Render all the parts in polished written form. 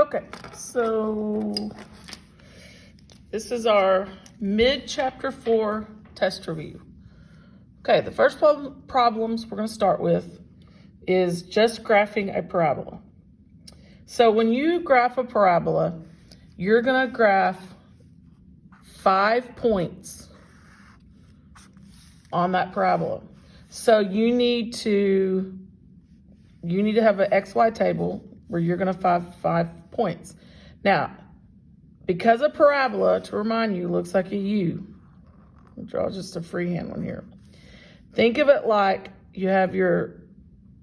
Okay, so this is our mid-chapter 4 test review. Okay, the first problems we're going to start with is just graphing a parabola. So when you graph a parabola, you're going to graph 5 points on that parabola. So you need to have an XY table where you're going to have 5 points. Now, because a parabola, to remind you, looks like a U. I'll draw just a freehand one here. Think of it like you have your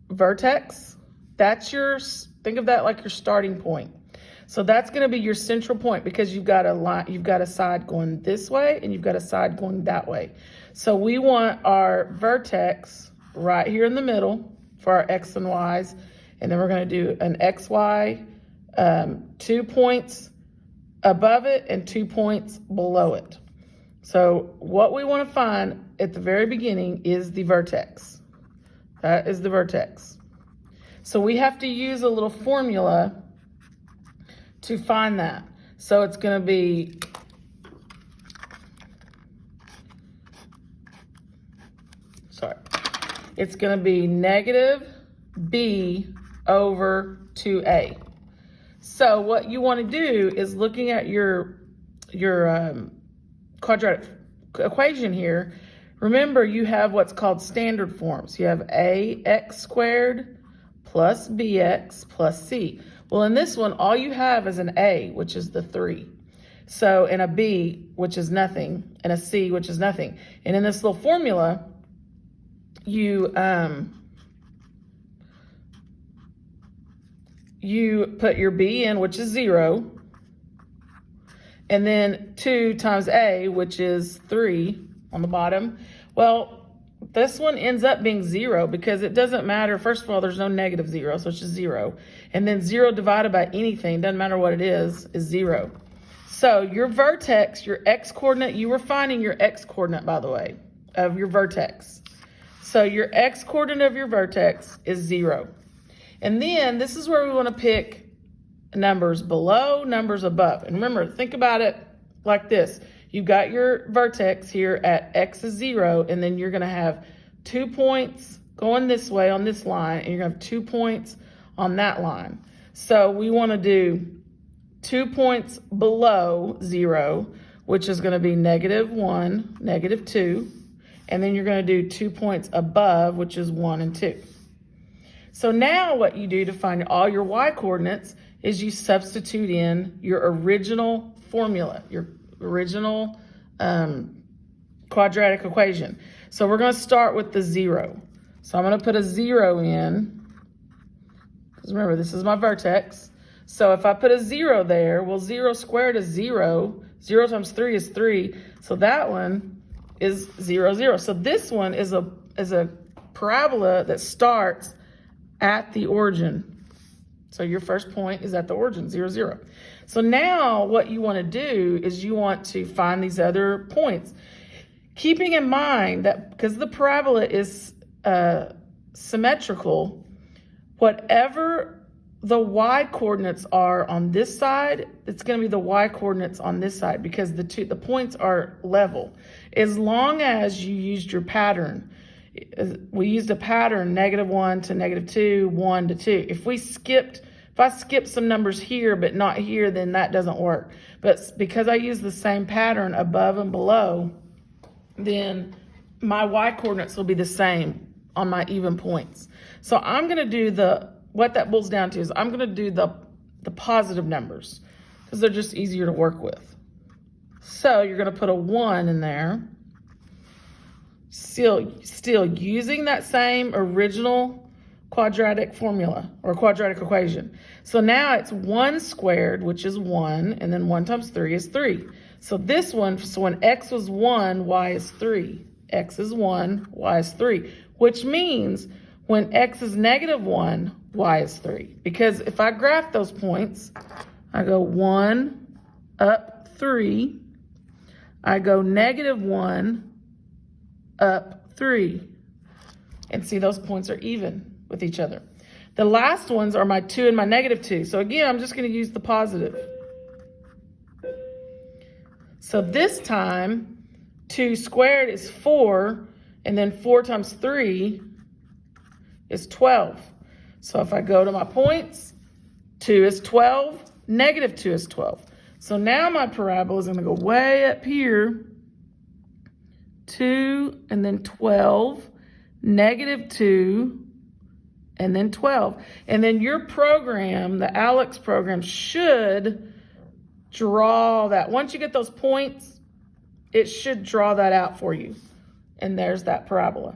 vertex. Think of that like your starting point. So that's going to be your central point because you've got a line, you've got a side going this way and you've got a side going that way. So we want our vertex right here in the middle for our X and Y's. And then we're going to do an XY, 2 points above it and 2 points below it. So what we want to find at the very beginning is the vertex. That is the vertex. So we have to use a little formula to find that. So it's going to be it's going to be negative b over 2a. So what you want to do is looking at your quadratic equation here, remember you have what's called standard forms. You have ax squared plus bx plus c. Well, in this one, all you have is an a, which is the 3. So, and a b, which is nothing, and a c, which is nothing. And in this little formula, you put your b in, which is 0, and then 2 times a, which is 3 on the bottom. Well, this one ends up being 0 because it doesn't matter. First of all, there's no negative 0, so it's just 0. And then 0 divided by anything, doesn't matter what it is 0. So your vertex, your x coordinate, you were finding your x coordinate, by the way, of your vertex. So your x coordinate of your vertex is 0. And then this is where we want to pick numbers below, numbers above. And remember, think about it like this. You've got your vertex here at x is 0, and then you're going to have 2 points going this way on this line, and you're going to have 2 points on that line. So we want to do 2 points below 0, which is going to be -1, -2, and then you're going to do 2 points above, which is 1 and 2. So now what you do to find all your y coordinates is you substitute in your original formula, your original quadratic equation. So we're going to start with the 0. So I'm going to put a 0 in, because remember, this is my vertex. So if I put a 0 there, well, 0 squared is 0. 0 times 3 is 3. So that one is 0, 0. So this one is a parabola that starts at the origin. So your first point is at the origin, 0, 0. So now what you want to do is you want to find these other points. Keeping in mind that because the parabola is symmetrical, whatever the y coordinates are on this side, it's going to be the y coordinates on this side because the points are level. As long as you used your pattern. We used a pattern -1 to -2, 1 to 2. If I skip some numbers here but not here, then that doesn't work. But because I use the same pattern above and below, then my y coordinates will be the same on my even points. So I'm going to do what that boils down to is I'm going to do the positive numbers because they're just easier to work with. So you're going to put a 1 in there. Still using that same original quadratic formula or quadratic equation. So now it's 1 squared, which is 1, and then 1 times 3 is 3. So this one, so when x was 1, y is 3. X is 1, y is 3, which means when x is -1, y is 3. Because if I graph those points, I go 1 up 3, I go -1 up 3. And see, those points are even with each other. The last ones are my 2 and my negative 2. So again, I'm just going to use the positive. So this time, 2 squared is 4, and then 4 times 3 is 12. So if I go to my points, 2 is 12, negative 2 is 12. So now my parabola is going to go way up here, 2 and then 12, negative 2, and then 12. And then your program, the ALEKS program, should draw that. Once you get those points, it should draw that out for you. And there's that parabola.